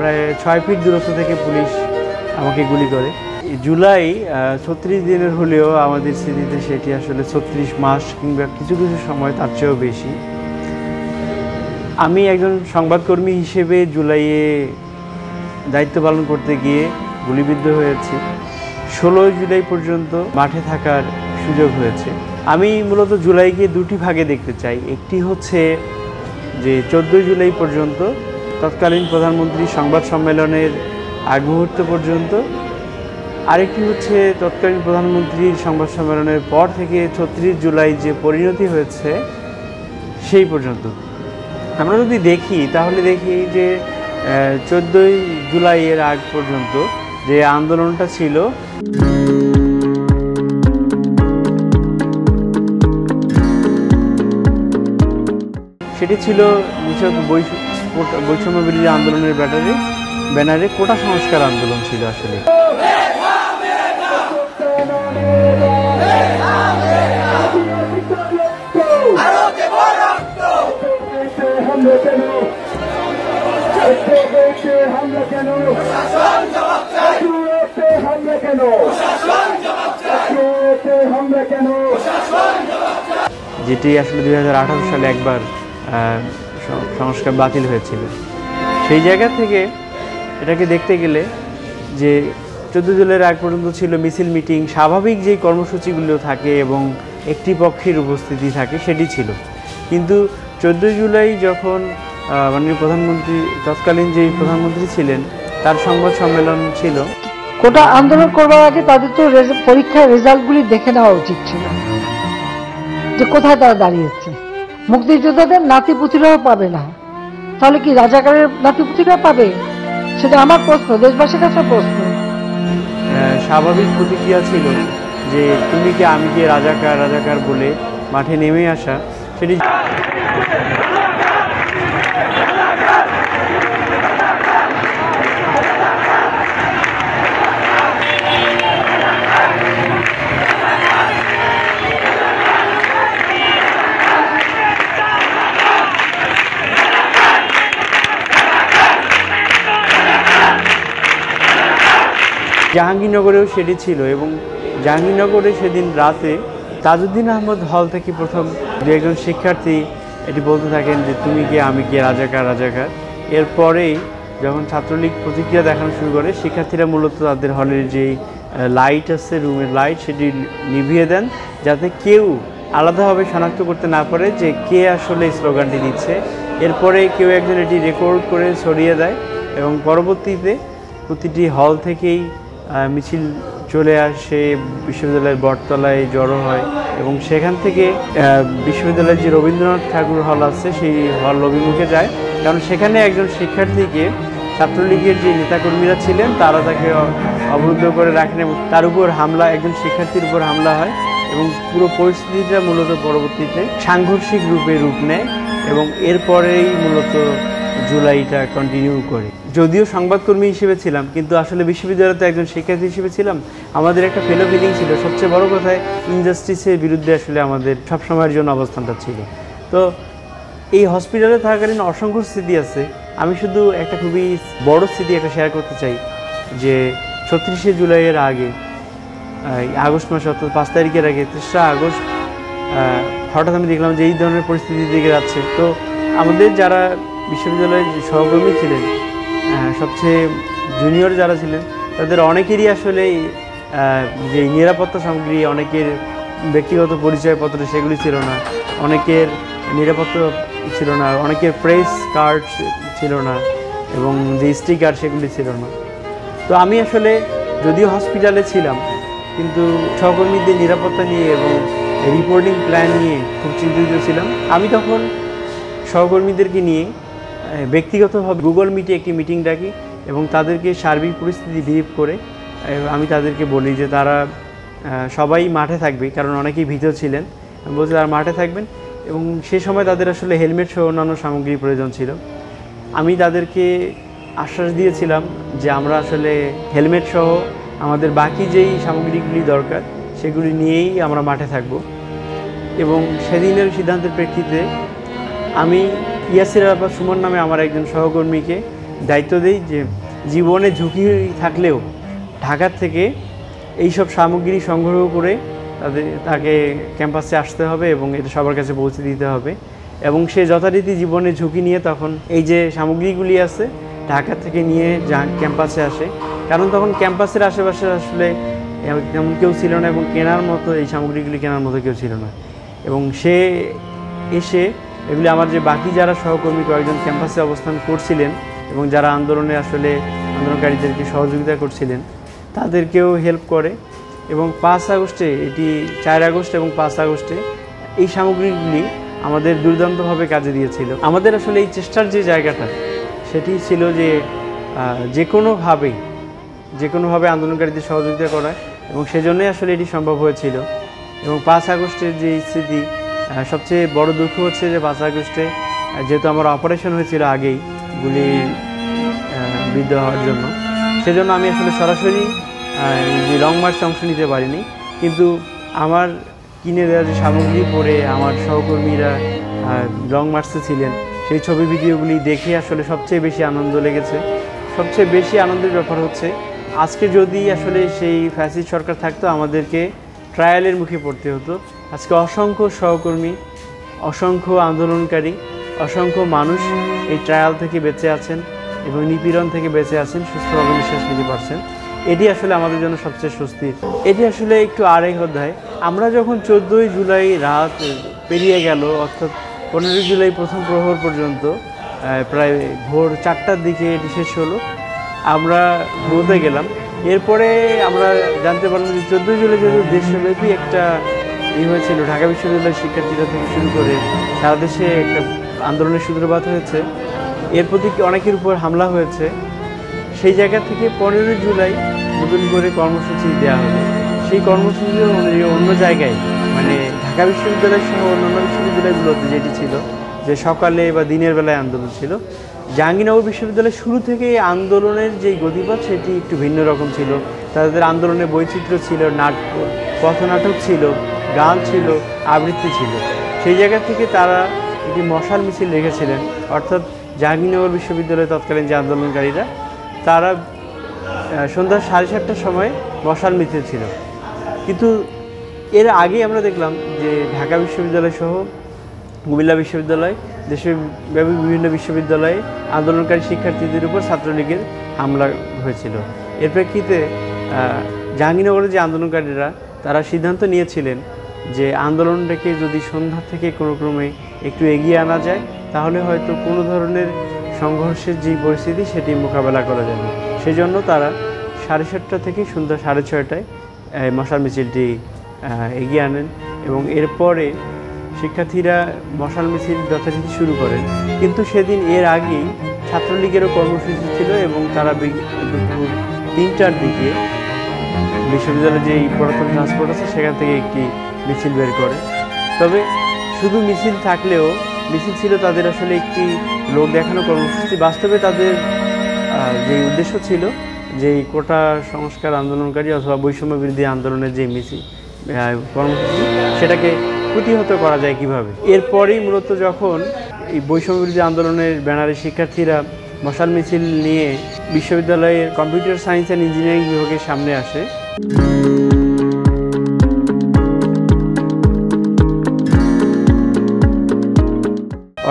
প্রায় 6 ফিট দূরত্ব থেকে পুলিশ আমাকে গুলি করে। জুলাই 36 দিনের হলেও আমাদের স্মৃতিতে সেটি আসলে 36 মাস কিংবা কিছু কিছু সময় তার চেয়েও বেশি। আমি একজন সংবাদকর্মী হিসেবে জুলাইয়ে দায়িত্ব পালন করতে গিয়ে গুলিবিদ্ধ হয়েছি। 16 জুলাই পর্যন্ত মাঠে থাকার সুযোগ হয়েছে। আমি মূলত জুলাইকে দুটি ভাগে দেখতে চাই। একটি হচ্ছে যে 14 জুলাই পর্যন্ত তৎকালীন প্রধানমন্ত্রী সংবাদ সম্মেলনের আগ মুহূর্ত পর্যন্ত, আরেকটি হচ্ছে তৎকালীন প্রধানমন্ত্রীর সংবাদ সম্মেলনের পর থেকে 36 জুলাই যে পরিণতি হয়েছে সেই পর্যন্ত। আমরা যদি দেখি তাহলে দেখি যে 14 জুলাইয়ের আগ পর্যন্ত যে আন্দোলনটা ছিল সেটি ছিল বৈষম্য বিরোধী আন্দোলনের ব্যানারে কোটা সংস্কার আন্দোলন ছিল। আসলে যেটি আসলে 2018 সালে একবার সংস্কার বাতিল হয়েছিল। সেই জায়গা থেকে এটাকে দেখতে গেলে যে 14 জুলাইয়ের আগ পর্যন্ত ছিল মিছিল, মিটিং, স্বাভাবিক যেই কর্মসূচিগুলো থাকে এবং একটি পক্ষের উপস্থিতি থাকে সেটি ছিল। কিন্তু 14 জুলাই যখন মাননীয় প্রধানমন্ত্রী, তৎকালীন যেই প্রধানমন্ত্রী ছিলেন, তার সংবাদ সম্মেলন ছিল। কোটা আন্দোলন করবার আগে তাদের তো পরীক্ষার রেজাল্টগুলি দেখে নেওয়া উচিত ছিল যে কোথায় তারা দাঁড়িয়েছে। মুক্তিযোদ্ধাদের নাতিপুতিরাও পাবে না, তাহলে কি রাজাকারের নাতিপুতিরা পাবে? সেটা আমার প্রশ্ন, দেশবাসীর কাছে প্রশ্ন। স্বাভাবিক প্রতিক্রিয়া ছিল যে তুমি কি আমি কি রাজাকার বলে মাঠে নেমে আসা। সেটি জাহাঙ্গীরনগরেও সেটি ছিল এবং জাহাঙ্গীরনগরে সেদিন রাতে তাজউদ্দিন আহমদ হল থেকে প্রথম দু একজন শিক্ষার্থী এটি বলতে থাকেন যে তুমি কে আমি কে রাজাকার। এরপরেই যখন ছাত্রলীগ প্রতিক্রিয়া দেখানো শুরু করে, শিক্ষার্থীরা মূলত তাদের হলের যেই লাইট আছে, রুমের লাইট, সেটি নিভিয়ে দেন যাতে কেউ আলাদাভাবে শনাক্ত করতে না পারে যে কে আসলে স্লোগানটি দিচ্ছে। এরপরে কেউ একজন এটি রেকর্ড করে ছড়িয়ে দেয় এবং পরবর্তীতে প্রতিটি হল থেকেই মিছিল চলে আসে, বিশ্ববিদ্যালয়ের বটতলায় জড়ো হয় এবং সেখান থেকে বিশ্ববিদ্যালয়ের যে রবীন্দ্রনাথ ঠাকুর হল আছে সেই হল অভিমুখে যায়। কারণ সেখানে একজন শিক্ষার্থীকে ছাত্রলীগের যে নেতাকর্মীরা ছিলেন তারা তাকে অবরুদ্ধ করে রাখেন এবং তার উপর হামলা, একজন শিক্ষার্থীর উপর হামলা হয় এবং পুরো পরিস্থিতিটা মূলত পরবর্তীতে সাংঘর্ষিক রূপ নেয় এবং এরপরেই মূলত জুলাইটা কন্টিনিউ করে। যদিও সংবাদকর্মী হিসেবে ছিলাম, কিন্তু আসলে বিশ্ববিদ্যালয়তে একজন শিক্ষার্থী হিসেবে ছিলাম। আমাদের একটা ফেলো ফিলিং ছিল। সবচেয়ে বড় কথায় ইনজাস্টিসের বিরুদ্ধে আসলে আমাদের সবসময়ের জন্য অবস্থানটা ছিল। তো এই হসপিটালে থাকাকালীন অসংখ্য স্মৃতি আছে। আমি শুধু একটা খুবই বড় স্মৃতি একটা শেয়ার করতে চাই যে 36শে জুলাইয়ের আগে, আগস্ট মাসে অর্থাৎ 5 তারিখের আগে 3রা আগস্ট হঠাৎ আমি দেখলাম যে এই ধরনের পরিস্থিতির দিকে যাচ্ছে। তো আমাদের যারা বিশ্ববিদ্যালয়ের সহকর্মী ছিলেন, সবচেয়ে জুনিয়র যারা ছিলেন, তাদের অনেকেরই আসলে যে নিরাপত্তা সামগ্রী, অনেকের ব্যক্তিগত পরিচয়পত্র সেগুলি ছিল না, অনেকের নিরাপত্তা ছিল না, অনেকের প্রেস কার্ড ছিল না এবং যে স্টিকার সেগুলি ছিল না। তো আমি আসলে যদিও হসপিটালে ছিলাম, কিন্তু সহকর্মীদের নিরাপত্তা নিয়ে এবং রিপোর্টিং প্ল্যান নিয়ে খুব চিন্তিত ছিলাম। আমি তখন সহকর্মীদেরকে নিয়ে ব্যক্তিগতভাবে গুগল মিটে একটি মিটিং ডাকি এবং তাদেরকে সার্বিক পরিস্থিতি ব্রিফ করে আমি তাদেরকে বলি যে তারা সবাই মাঠে থাকবে, কারণ অনেকেই ভীত ছিলেন। আমি বলছি তারা মাঠে থাকবেন এবং সে সময় তাদের আসলে হেলমেট সহ অন্যান্য সামগ্রীর প্রয়োজন ছিল। আমি তাদেরকে আশ্বাস দিয়েছিলাম যে আমরা আসলে হেলমেট সহ আমাদের বাকি যেই সামগ্রীগুলি দরকার সেগুলি নিয়েই আমরা মাঠে থাকব। এবং সেদিনের সিদ্ধান্তের প্রেক্ষিতে আমি ইয়াসির আরাফাত সুমন নামে আমার একজন সহকর্মীকে দায়িত্ব দিই যে জীবনে ঝুঁকি থাকলেও ঢাকা থেকে এইসব সামগ্রী সংগ্রহ করে তাকে ক্যাম্পাসে আসতে হবে এবং এটা সবার কাছে পৌঁছে দিতে হবে এবং সে যথারীতি জীবনে ঝুঁকি নিয়ে তখন এই যে সামগ্রীগুলি আছে ঢাকা থেকে নিয়ে ক্যাম্পাসে আসে, কারণ তখন ক্যাম্পাসের আশেপাশে আসলে তেমন কেউ ছিল না এবং কেনার মতো এই সামগ্রীগুলি কেনার মতো কেউ ছিল না এবং সে এসে এগুলি আমার যে বাকি যারা সহকর্মী কয়েকজন ক্যাম্পাসে অবস্থান করছিলেন এবং যারা আন্দোলনকারীদেরকে সহযোগিতা করছিলেন তাদেরকেও হেল্প করে এবং 5 আগস্টে এটি 4 আগস্ট এবং 5 আগস্টে এই সামগ্রীগুলি আমাদের দুর্দান্তভাবে কাজে দিয়েছিল। আমাদের আসলে এই চেষ্টার যে জায়গাটা সেটি ছিল যে যে কোনোভাবে আন্দোলনকারীদের সহযোগিতা করা এবং সেজন্যই আসলে এটি সম্ভব হয়েছিল। এবং 5 আগস্টের যে স্মৃতি, সবচেয়ে বড় দুঃখ হচ্ছে যে 5 আগস্টে যেহেতু আমার অপারেশন হয়েছিল আগেই গুলির বিদ্ধ হওয়ার জন্য, সেজন্য আমি আসলে সরাসরি যে লং মার্চে অংশ নিতে পারিনি, কিন্তু আমার কিনে দেওয়া যে সামগ্রী পরে আমার সহকর্মীরা লং মার্চে ছিলেন সেই ছবি ভিডিওগুলি দেখে আসলে সবচেয়ে বেশি আনন্দ লেগেছে। সবচেয়ে বেশি আনন্দের ব্যাপার হচ্ছে আজকে যদি আসলে সেই ফ্যাসিস্ট সরকার থাকতো আমাদেরকে ট্রায়ালের মুখে পড়তে হতো। আজকে অসংখ্য সহকর্মী, অসংখ্য আন্দোলনকারী, অসংখ্য মানুষ এই ট্রায়াল থেকে বেঁচে আছেন এবং নিপীড়ন থেকে বেঁচে আছেন, সুস্থভাবে নিঃশ্বাস নিতে পারছেন। এটি আসলে আমাদের জন্য সবচেয়ে স্বস্তির। এটি আসলে একটু আরেক অধ্যায়। আমরা যখন 14ই জুলাই রাত পেরিয়ে গেল, অর্থাৎ 15ই জুলাই প্রথম প্রহর পর্যন্ত প্রায় ভোর 4টার দিকে এটি শেষ হলো, আমরা ঘুমোতে গেলাম। এরপরে আমরা জানতে পারলাম যে 14ই জুলাই যেহেতু দেশব্যাপী একটা হয়েছিল, ঢাকা বিশ্ববিদ্যালয়ের শিক্ষার্থীরা থেকে শুরু করে সারা দেশে একটা আন্দোলনের সূত্রপাত হয়েছে, এর প্রতি অনেকের উপর হামলা হয়েছে। সেই জায়গা থেকে 15ই জুলাই নতুন করে কর্মসূচি দেওয়া হলো। সেই কর্মসূচি অনুযায়ী অন্য জায়গায়, মানে ঢাকা বিশ্ববিদ্যালয় সহ অন্যান্য বিশ্ববিদ্যালয়গুলোতে যেটি ছিল যে সকালে বা দিনের বেলায় আন্দোলন ছিল, জাহাঙ্গীরনগর বিশ্ববিদ্যালয় শুরু থেকে আন্দোলনের যে গতিপথ সেটি একটু ভিন্ন রকম ছিল। তাদের আন্দোলনের বৈচিত্র্য ছিল, পথনাটক ছিল, গান ছিল, আবৃত্তি ছিল। সেই জায়গা থেকে তারা একটি মশাল মিছিল রেখেছিলেন, অর্থাৎ জাহাঙ্গীরনগর বিশ্ববিদ্যালয়ের তৎকালীন যে আন্দোলনকারীরা তারা সন্ধ্যা 7:30টার সময় মশাল মিছিল ছিল। কিন্তু এর আগে আমরা দেখলাম যে ঢাকা বিশ্ববিদ্যালয় সহ কুমিল্লা বিশ্ববিদ্যালয়, দেশব্যাপী বিভিন্ন বিশ্ববিদ্যালয়ে আন্দোলনকারী শিক্ষার্থীদের উপর ছাত্রলীগের হামলা হয়েছিল। এর প্রেক্ষিতে জাহাঙ্গীরনগরের যে আন্দোলনকারীরা তারা সিদ্ধান্ত নিয়েছিলেন যে আন্দোলনটাকে যদি সন্ধ্যা থেকে কোনো ক্রমে একটু এগিয়ে আনা যায় তাহলে হয়তো কোনো ধরনের সংঘর্ষের যে পরিস্থিতি সেটি মোকাবেলা করা যাবে। সেই জন্য তারা 7:30 থেকে সন্ধ্যা 6:30টায় মশাল মিছিলটি এগিয়ে আনেন এবং এরপরে শিক্ষার্থীরা মশাল মিছিল যথারীতি শুরু করেন। কিন্তু সেদিন এর আগেই ছাত্রলীগেরও কর্মসূচি ছিল এবং তারা দুপুর 3টার দিকে বিশ্ববিদ্যালয়ের যে পুরাতন ট্রান্সপোর্ট আছে সেখান থেকে একটি মিছিল বের করে। তবে শুধু মিছিল থাকলেও মিছিল ছিল তাদের আসলে একটি লোক দেখানো কর্মসূচি। বাস্তবে তাদের যে উদ্দেশ্য ছিল যে কোটা সংস্কার আন্দোলনকারী অথবা বৈষম্য বিরোধী আন্দোলনের যে মিছিল কর্মসূচি সেটাকে প্রতিহত করা যায় কিভাবে। এরপরেই মূলত যখন এই বৈষম্য বিরোধী আন্দোলনের ব্যানারে শিক্ষার্থীরা মশাল মিছিল নিয়ে বিশ্ববিদ্যালয়ের কম্পিউটার সায়েন্স অ্যান্ড ইঞ্জিনিয়ারিং বিভাগের সামনে আসে,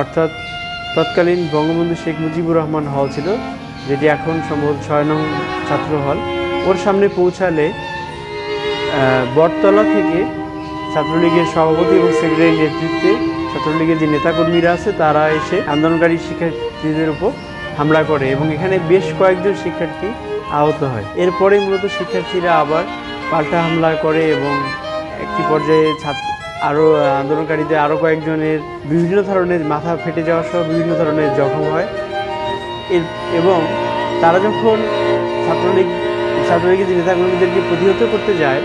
অর্থাৎ তৎকালীন বঙ্গবন্ধু শেখ মুজিবুর রহমান হল ছিল, যেটি এখন সম্ভবত 6 নং ছাত্র হল। ওর সামনে পৌঁছালে বটতলা থেকে ছাত্রলীগের সভাপতি এবং সেক্রেটারির নেতৃত্বে ছাত্রলীগের যে নেতাকর্মীরা আছে তারা এসে আন্দোলনকারী শিক্ষার্থীদের উপর হামলা করে এবং এখানে বেশ কয়েকজন শিক্ষার্থী আহত হয়। এরপরে মূলত শিক্ষার্থীরা আবার পাল্টা হামলা করে এবং একটি পর্যায়ে আন্দোলনকারীদের আরও কয়েকজনের বিভিন্ন ধরনের মাথা ফেটে যাওয়া সহ বিভিন্ন ধরনের জখম হয়। এবং তারা যখন ছাত্রলীগের যে নেতাকর্মীদেরকে প্রতিহত করতে যায়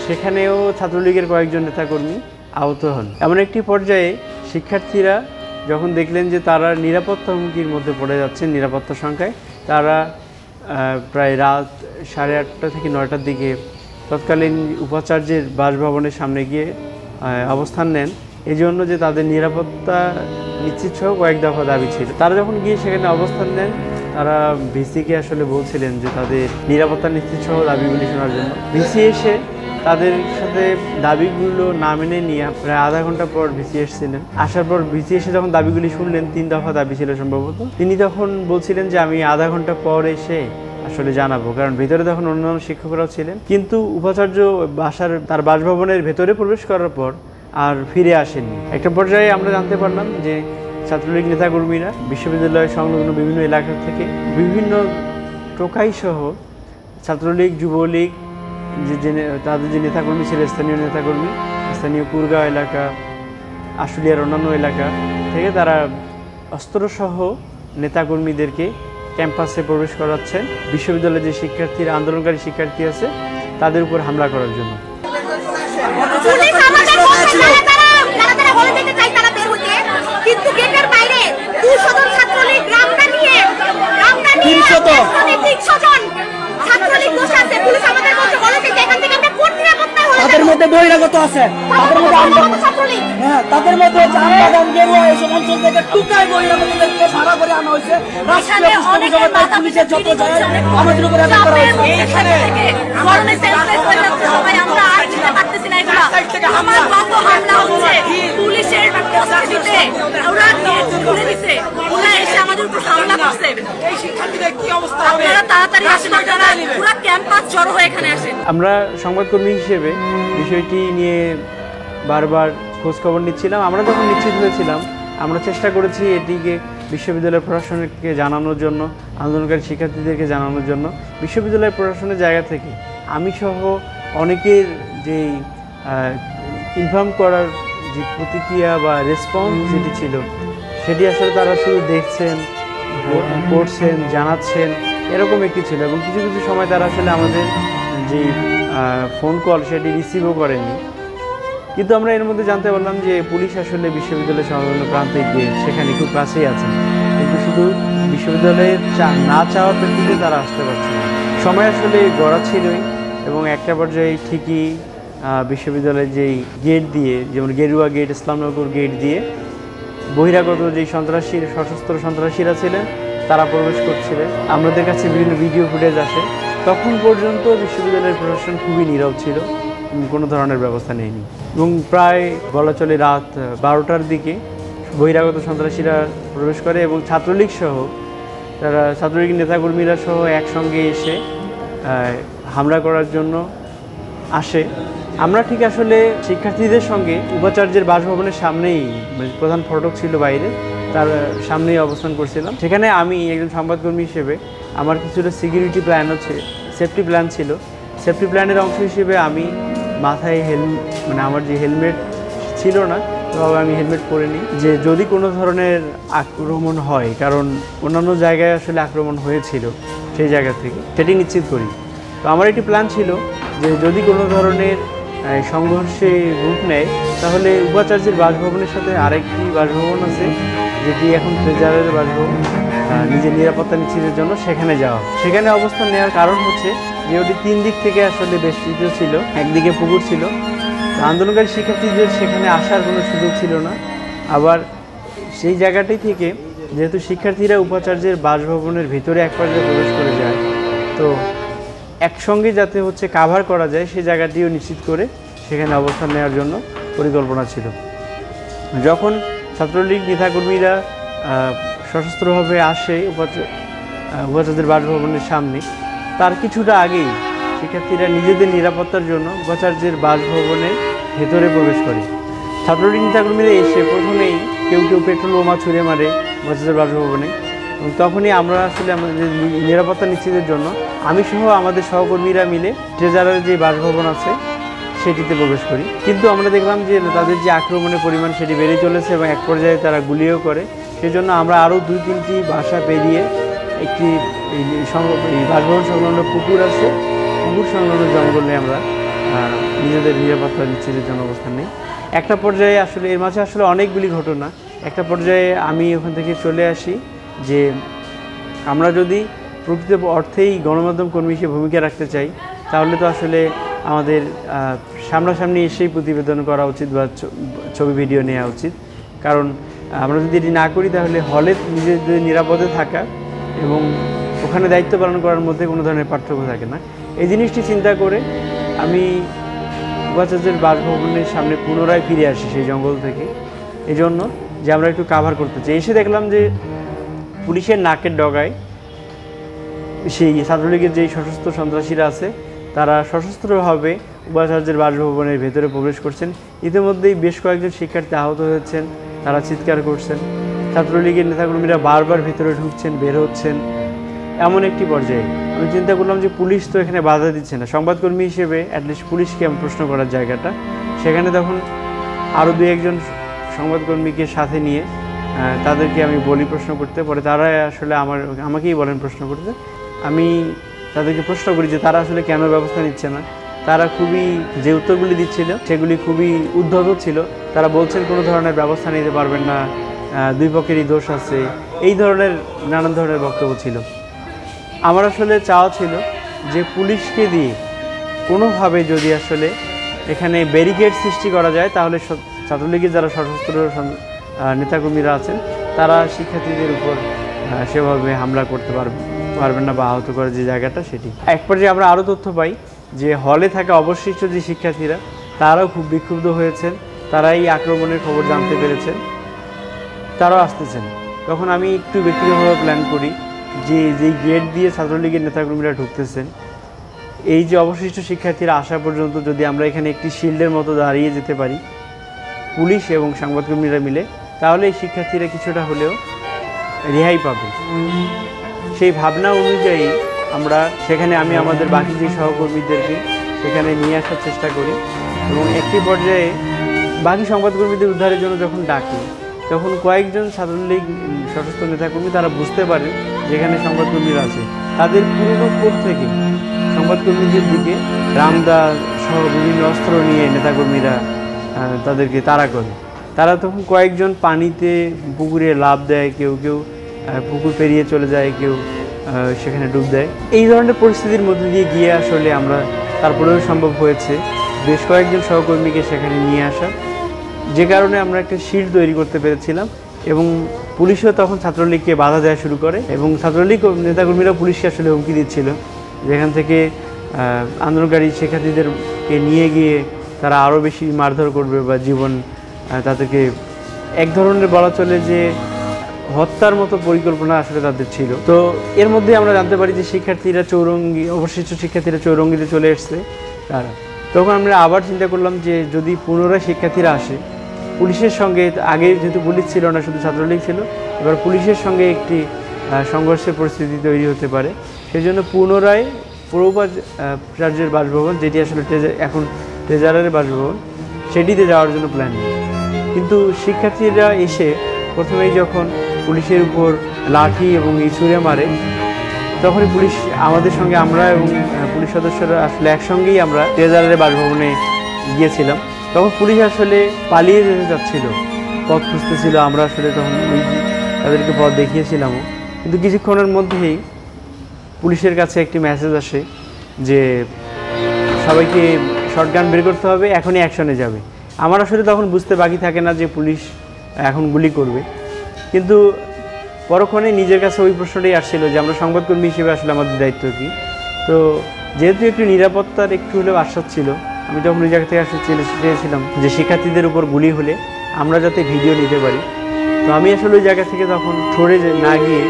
সেখানেও ছাত্রলীগের কয়েকজন নেতাকর্মী আহত হন। এমন একটি পর্যায়ে শিক্ষার্থীরা যখন দেখলেন যে তারা নিরাপত্তা হুমকির মধ্যে পড়ে যাচ্ছেন নিরাপত্তার সংখ্যায়, তারা প্রায় রাত 8:30 থেকে 9টার দিকে তৎকালীন উপাচার্যের বাসভবনের সামনে গিয়ে অবস্থান নেন, এই জন্য যে তাদের নিরাপত্তা নিশ্চিত সহ কয়েক দফা দাবি ছিল। তারা যখন গিয়ে সেখানে অবস্থান নেন তারা ভিসিকে আসলে বলছিলেন যে তাদের নিরাপত্তা নিশ্চিত সহ দাবিগুলি শোনার জন্য। ভিসি এসে তাদের সাথে দাবিগুলো না মেনে নিয়ে প্রায় আধা ঘন্টা পর ভিসি এসেছিলেন। আসার পর ভিসি এসে যখন দাবিগুলি শুনলেন, 3 দফা দাবি ছিল সম্ভবত, তিনি তখন বলছিলেন যে আমি আধা ঘন্টা পর এসে আসলে জানাবো, কারণ ভেতরে তখন অন্যান্য শিক্ষকরাও ছিলেন। কিন্তু উপাচার্য তার বাসভবনের ভেতরে প্রবেশ করার পর আর ফিরে আসেননি। একটা পর্যায়ে আমরা জানতে পারলাম যে ছাত্রলীগ নেতাকর্মীরা বিশ্ববিদ্যালয় সংলগ্ন বিভিন্ন এলাকা থেকে বিভিন্ন টোকাই সহ ছাত্রলীগ, যুবলীগ, তাদের যে নেতাকর্মী ছিল, স্থানীয় নেতাকর্মী, স্থানীয় কুরগাঁও এলাকা, আশুলিয়ার অন্যান্য এলাকা থেকে তারা অস্ত্রসহ নেতাকর্মীদেরকে ক্যাম্পাসে প্রবেশ করাচ্ছেন বিশ্ববিদ্যালয়ের যে শিক্ষার্থীরা, আন্দোলনকারী শিক্ষার্থী আছে, তাদের উপর হামলা করার জন্য। তাদের মধ্যে বহিরাগত আছে, তাদের মধ্যে অঞ্চল থেকে টুকাই বহিরাগতদেরকে ভাড়া করে আনা হয়েছে। পুলিশের যত যায় আমাদের উপরে করা আমরা সংবাদকর্মী হিসেবে বিষয়টি নিয়ে বারবার খোঁজখবর নিচ্ছিলাম। আমরা যখন নিশ্চিত হয়েছিলাম, আমরা চেষ্টা করেছি এটিকে বিশ্ববিদ্যালয় প্রশাসনকে জানানোর জন্য, আন্দোলনকারী শিক্ষার্থীদেরকে জানানোর জন্য। বিশ্ববিদ্যালয় প্রশাসনের জায়গা থেকে আমি সহ অনেকের যেই ইনফর্ম করার যে প্রতিক্রিয়া বা রেসপন্স যেটি ছিল, সেটি আসলে তারা শুধু দেখছেন, পড়ছেন, জানাচ্ছেন, এরকম একটি ছিল। এবং কিছু কিছু সময় তারা আসলে আমাদের যে ফোন কল সেটি রিসিভও করেনি। কিন্তু আমরা এর মধ্যে জানতে পারলাম যে পুলিশ আসলে বিশ্ববিদ্যালয় সংলগ্ন প্রান্তিক গেট সেখানে খুব কাছেই আছেন, কিন্তু শুধু বিশ্ববিদ্যালয়ের না চাওয়ার প্রেক্ষিতে তারা আসতে পারছে না। সময় আসলে গড়া ছিলই, এবং একটা পর্যায়ে ঠিকই বিশ্ববিদ্যালয়ের যেই গেট দিয়ে, যেমন গেরুয়া গেট, ইসলামনগর গেট দিয়ে বহিরাগত যেই সশস্ত্র সন্ত্রাসীরা ছিলেন তারা প্রবেশ করছিলেন। আমাদের কাছে বিভিন্ন ভিডিও ফুটেজ আসে। তখন পর্যন্ত বিশ্ববিদ্যালয়ের প্রশাসন খুবই নীরব ছিল, কোনো ধরনের ব্যবস্থা নেয়নি। এবং প্রায় বলা চলে রাত 12টার দিকে বহিরাগত সন্ত্রাসীরা প্রবেশ করে এবং ছাত্রলীগ সহ তারা, ছাত্রলীগ নেতাকর্মীরা সহ একসঙ্গে এসে হামলা করার জন্য আসে। আমরা ঠিক আসলে শিক্ষার্থীদের সঙ্গে উপাচার্যের বাসভবনের সামনেই, প্রধান ফটক ছিল বাইরে, তার সামনেই অবস্থান করছিলাম। সেখানে আমি একজন সংবাদকর্মী হিসেবে আমার কিছুটা সিকিউরিটি প্ল্যান সেফটি প্ল্যান ছিল। সেফটি প্ল্যানের অংশ হিসেবে আমি মাথায় আমার যে হেলমেট ছিল না, তবে আমি হেলমেট পরে নিই, যে যদি কোনো ধরনের আক্রমণ হয়, কারণ অন্যান্য জায়গায় আসলে আক্রমণ হয়েছিল সেই জায়গা থেকে, সেটি নিশ্চিত করি। তো আমার একটি প্ল্যান ছিল যে যদি কোনো ধরনের সংঘর্ষে রূপ নেয়, তাহলে উপাচার্যের বাসভবনের সাথে আরেকটি বাসভবন আছে, যেটি এখন ট্রেজারারের বাসভবন, নিজের নিরাপত্তা নিশ্চিতের জন্য সেখানে যাওয়া। সেখানে অবস্থান নেওয়ার কারণ হচ্ছে যে ওটি 3 দিক থেকে আসলে বেষ্টিত ছিল। একদিকে পুকুর ছিল, আন্দোলনকারী শিক্ষার্থীদের সেখানে আসার কোনো সুযোগ ছিল না। আবার সেই জায়গাটি থেকে যেহেতু শিক্ষার্থীরা উপাচার্যের বাসভবনের ভিতরে এক পর্যায়ে প্রবেশ করে যায়, তো একসঙ্গে যাতে কাভার করা যায় সেই জায়গাটিও নিশ্চিত করে সেখানে অবস্থান নেওয়ার জন্য পরিকল্পনা ছিল। যখন ছাত্রলীগ নেতাকর্মীরা সশস্ত্রভাবে আসে উপাচার্যের বাসভবনের সামনে, তার কিছুটা আগেই শিক্ষার্থীরা নিজেদের নিরাপত্তার জন্য উপাচার্যের বাসভবনের ভেতরে প্রবেশ করে। ছাত্রলীগ নেতাকর্মীরা এসে প্রথমেই কেউ কেউ পেট্রোল বোমা ছুঁড়ে মারে উপাচার্যের বাসভবনে, এবং তখনই আমরা আসলে আমাদের নিরাপত্তা নিশ্চিতের জন্য আমি সহ আমাদের সহকর্মীরা মিলে ট্রেজারারের যে বাসভবন আছে সেটিতে প্রবেশ করি। কিন্তু আমরা দেখলাম যে তাদের যে আক্রমণের পরিমাণ সেটি বেড়ে চলেছে এবং এক পর্যায়ে তারা গুলিও করে। সেজন্য আমরা আরও 2-3টি বাসা পেরিয়ে একটি বাসভবন সংলগ্ন পুকুর আছে, পুকুর সংলগ্ন জঙ্গলে আমরা নিজেদের নিরাপত্তা নিশ্চিতের জন্য অবস্থান নেই। একটা পর্যায়ে আসলে এর মাঝে আসলে অনেকগুলি ঘটনা। একটা পর্যায়ে আমি ওখান থেকে চলে আসি যে আমরা যদি প্রকৃত অর্থেই গণমাধ্যম কর্মী হিসেবে ভূমিকা রাখতে চাই, তাহলে তো আসলে আমাদের সামনাসামনি এসেই প্রতিবেদন করা উচিত বা ছবি ভিডিও নেওয়া উচিত। কারণ আমরা যদি এটি না করি তাহলে হলে নিজেদের নিরাপদে থাকা এবং ওখানে দায়িত্ব পালন করার মধ্যে কোনো ধরনের পার্থক্য থাকে না। এই জিনিসটি চিন্তা করে আমি উপাচার্যের বাসভবনের সামনে পুনরায় ফিরে আসি সেই জঙ্গল থেকে, এই জন্য যে আমরা একটু কাভার করতে চাই। এসে দেখলাম যে পুলিশের নাকের ডগায় সেই ছাত্রলীগের যেই সশস্ত্র সন্ত্রাসীরা আছে তারা সশস্ত্রভাবে উপাচার্যের বাসভবনের ভেতরে প্রবেশ করছেন। ইতিমধ্যেই বেশ কয়েকজন শিক্ষার্থী আহত হয়েছেন, তারা চিৎকার করছেন। ছাত্রলীগের নেতাকর্মীরা বারবার ভেতরে ঢুকছেন, বের হচ্ছেন, এমন একটি পর্যায়ে আমি চিন্তা করলাম যে পুলিশ তো এখানে বাধা দিচ্ছে না, সংবাদকর্মী হিসেবে অ্যাটলিস্ট পুলিশকে আমি প্রশ্ন করার জায়গাটা সেখানে। তখন আরও 2-1 সংবাদকর্মীকে সাথে নিয়ে তাদেরকে আমি বলি প্রশ্ন করতে, পরে তারা আসলে আমাকেই বলেন প্রশ্ন করতে। আমি তাদেরকে প্রশ্ন করি যে তারা আসলে কেন ব্যবস্থা নিচ্ছে না। তারা খুবই যে উত্তরগুলি দিচ্ছিল সেগুলি খুবই উদ্ধত ছিল। তারা বলছেন কোনো ধরনের ব্যবস্থা নিতে পারবেন না, 2 পক্ষেরই দোষ আছে, এই ধরনের নানান ধরনের বক্তব্য ছিল। আমার আসলে চাওয়া ছিল যে পুলিশকে দিয়ে কোনোভাবে যদি আসলে এখানে ব্যারিকেড সৃষ্টি করা যায় তাহলে ছাত্রলীগের যারা সশস্ত্র নেতাকর্মীরা আছেন তারা শিক্ষার্থীদের উপর সেভাবে হামলা করতে পারবেন না বা আহত করার যে জায়গাটা সেটি। এক পর্যায়ে আমরা আরও তথ্য পাই যে হলে থাকা অবশিষ্ট যে শিক্ষার্থীরা তারাও খুব বিক্ষুব্ধ হয়েছেন, তারা এই আক্রমণের খবর জানতে পেরেছেন, তারাও আসতেছেন। তখন আমি একটু ব্যক্তিগতভাবে প্ল্যান করি যে যেই গেট দিয়ে ছাত্রলীগের নেতাকর্মীরা ঢুকতেছেন, এই যে অবশিষ্ট শিক্ষার্থীরা আসা পর্যন্ত যদি আমরা এখানে একটি শিল্ডের মতো দাঁড়িয়ে যেতে পারি পুলিশ এবং সংবাদকর্মীরা মিলে, তাহলে এই শিক্ষার্থীরা কিছুটা হলেও রেহাই পাবে। সেই ভাবনা অনুযায়ী আমি আমাদের বাকি যে সহকর্মীদেরকে সেখানে নিয়ে আসার চেষ্টা করি এবং একটি পর্যায়ে বাকি সংবাদকর্মীদের উদ্ধারের জন্য যখন ডাকি তখন কয়েকজন ছাত্রলীগ সশস্ত্র নেতাকর্মী তারা বুঝতে পারেন যেখানে সংবাদকর্মীরা আছে। তাদের পুরনো কোর্ট থেকে সংবাদকর্মীদের দিকে রামদা সহ বিভিন্ন অস্ত্র নিয়ে নেতাকর্মীরা তাদেরকে তাড়া করে। তারা তখন কয়েকজন পানিতে পুকুরে লাফ দেয়, কেউ পুকুর পেরিয়ে চলে যায়, কেউ সেখানে ডুব দেয়। এই ধরনের পরিস্থিতির মধ্যে দিয়ে গিয়ে আসলে আমরা তারপরেও সম্ভব হয়েছে বেশ কয়েকজন সহকর্মীকে সেখানে নিয়ে আসা, যে কারণে আমরা একটা শিল্ড তৈরি করতে পেরেছিলাম। এবং পুলিশও তখন ছাত্রলীগকে বাধা দেওয়া শুরু করে এবং ছাত্রলীগ নেতাকর্মীরা পুলিশকে আসলে হুমকি দিচ্ছিল যেখান থেকে আন্দোলনকারী শিক্ষার্থীদেরকে নিয়ে গিয়ে তারা আরও বেশি মারধর করবে বা জীবন তাদেরকে এক ধরনের বলা চলে যে হত্যার মতো পরিকল্পনা আসলে তাদের ছিল। তো এর মধ্যে আমরা জানতে পারি যে অবশিষ্ট শিক্ষার্থীরা চৌরঙ্গিতে চলে এসছে তারা। তখন আমরা আবার চিন্তা করলাম যে যদি পুনরায় শিক্ষার্থীরা আসে পুলিশের সঙ্গে, আগে যেহেতু পুলিশ ছিল না শুধু ছাত্রলীগ ছিল, এবার পুলিশের সঙ্গে একটি সংঘর্ষের পরিস্থিতি তৈরি হতে পারে। সেই জন্য পুনরায় উপাচার্যের বাসভবন, যেটি আসলে এখন ট্রেজারারের বাসভবন, সেটিতে যাওয়ার জন্য প্ল্যানিং। কিন্তু শিক্ষার্থীরা এসে প্রথমেই যখন পুলিশের উপর লাঠি এবং ছুঁড়ে মারে তখনই পুলিশ আমাদের সঙ্গে, আমরা এবং পুলিশ সদস্যরা আসলে একসঙ্গেই আমরা ট্রেজারারের বাসভবনে গিয়েছিলাম। তখন পুলিশ আসলে পালিয়ে যেতে চাচ্ছিল, পথ খুঁজতেছিল। আমরা আসলে তখন তাদেরকে পথ দেখিয়েছিলামও, কিন্তু কিছুক্ষণের মধ্যেই পুলিশের কাছে একটি মেসেজ আসে যে সবাইকে শটগান বের করতে হবে, এখনই অ্যাকশনে যাবে। আমার আসলে তখন বুঝতে বাকি থাকে না যে পুলিশ এখন গুলি করবে, কিন্তু পরক্ষণে নিজের কাছে ওই প্রশ্নটাই আসছিল যে আমরা সংবাদকর্মী হিসেবে আসলে আমাদের দায়িত্ব কী। তো যেহেতু একটু নিরাপত্তার একটু হলেও আশ্বাস ছিল, আমি তখন ওই জায়গা থেকে আসলে চেয়েছিলাম যে শিক্ষার্থীদের উপর গুলি হলে আমরা যাতে ভিডিও নিতে পারি। তো আমি আসলে ওই জায়গা থেকে তখন সরে না গিয়ে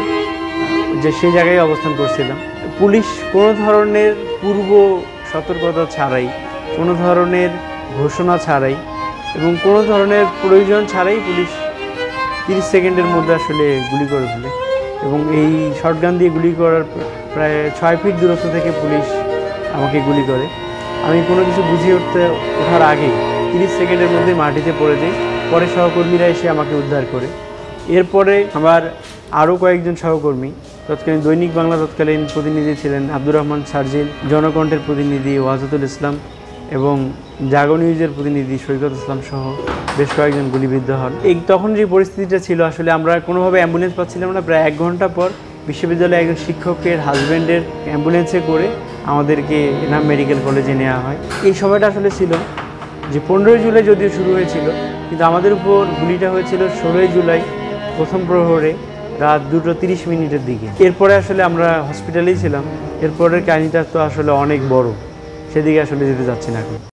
যে সেই জায়গায় অবস্থান করছিলাম। পুলিশ কোনো ধরনের পূর্ব সতর্কতা ছাড়াই, কোনো ধরনের ঘোষণা ছাড়াই এবং কোনো ধরনের প্রয়োজন ছাড়াই পুলিশ 30 সেকেন্ডের মধ্যে আসলে গুলি করে ফেলে এবং এই শটগান দিয়ে গুলি করার প্রায় 6 ফিট দূরত্ব থেকে পুলিশ আমাকে গুলি করে। আমি কোনো কিছু বুঝিয়ে ওঠার আগেই 30 সেকেন্ডের মধ্যে মাটিতে পড়ে যাই। পরে সহকর্মীরা এসে আমাকে উদ্ধার করে। এরপরে আমার আরও কয়েকজন সহকর্মী, তৎকালীন দৈনিক বাংলা তৎকালীন প্রতিনিধি ছিলেন আব্দুর রহমান সার্জিল, জনকণ্ঠের প্রতিনিধি ওয়াজেদুল ইসলাম এবং জাগো নিউজের প্রতিনিধি সৈকত ইসলাম সহ বেশ কয়েকজন গুলিবিদ্ধ হন। তখন যে পরিস্থিতিটা ছিল আসলে আমরা কোনোভাবে অ্যাম্বুলেন্স পাচ্ছিলাম না। প্রায় 1 ঘন্টা পর বিশ্ববিদ্যালয়ে একজন শিক্ষকের হাজব্যান্ডের অ্যাম্বুলেন্সে করে আমাদেরকে এনাম মেডিকেল কলেজে নেওয়া হয়। এই সময়টা আসলে ছিল যে 15 জুলাই যদিও শুরু হয়েছিল, কিন্তু আমাদের উপর গুলিটা হয়েছিল 16 জুলাই প্রথম প্রহরে রাত 2:30 দিকে। এরপরে আসলে আমরা হসপিটালেই ছিলাম। এরপরের কাহিনীটা তো আসলে অনেক বড়, সেদিকে আসলে যেতে যাচ্ছি না এখন।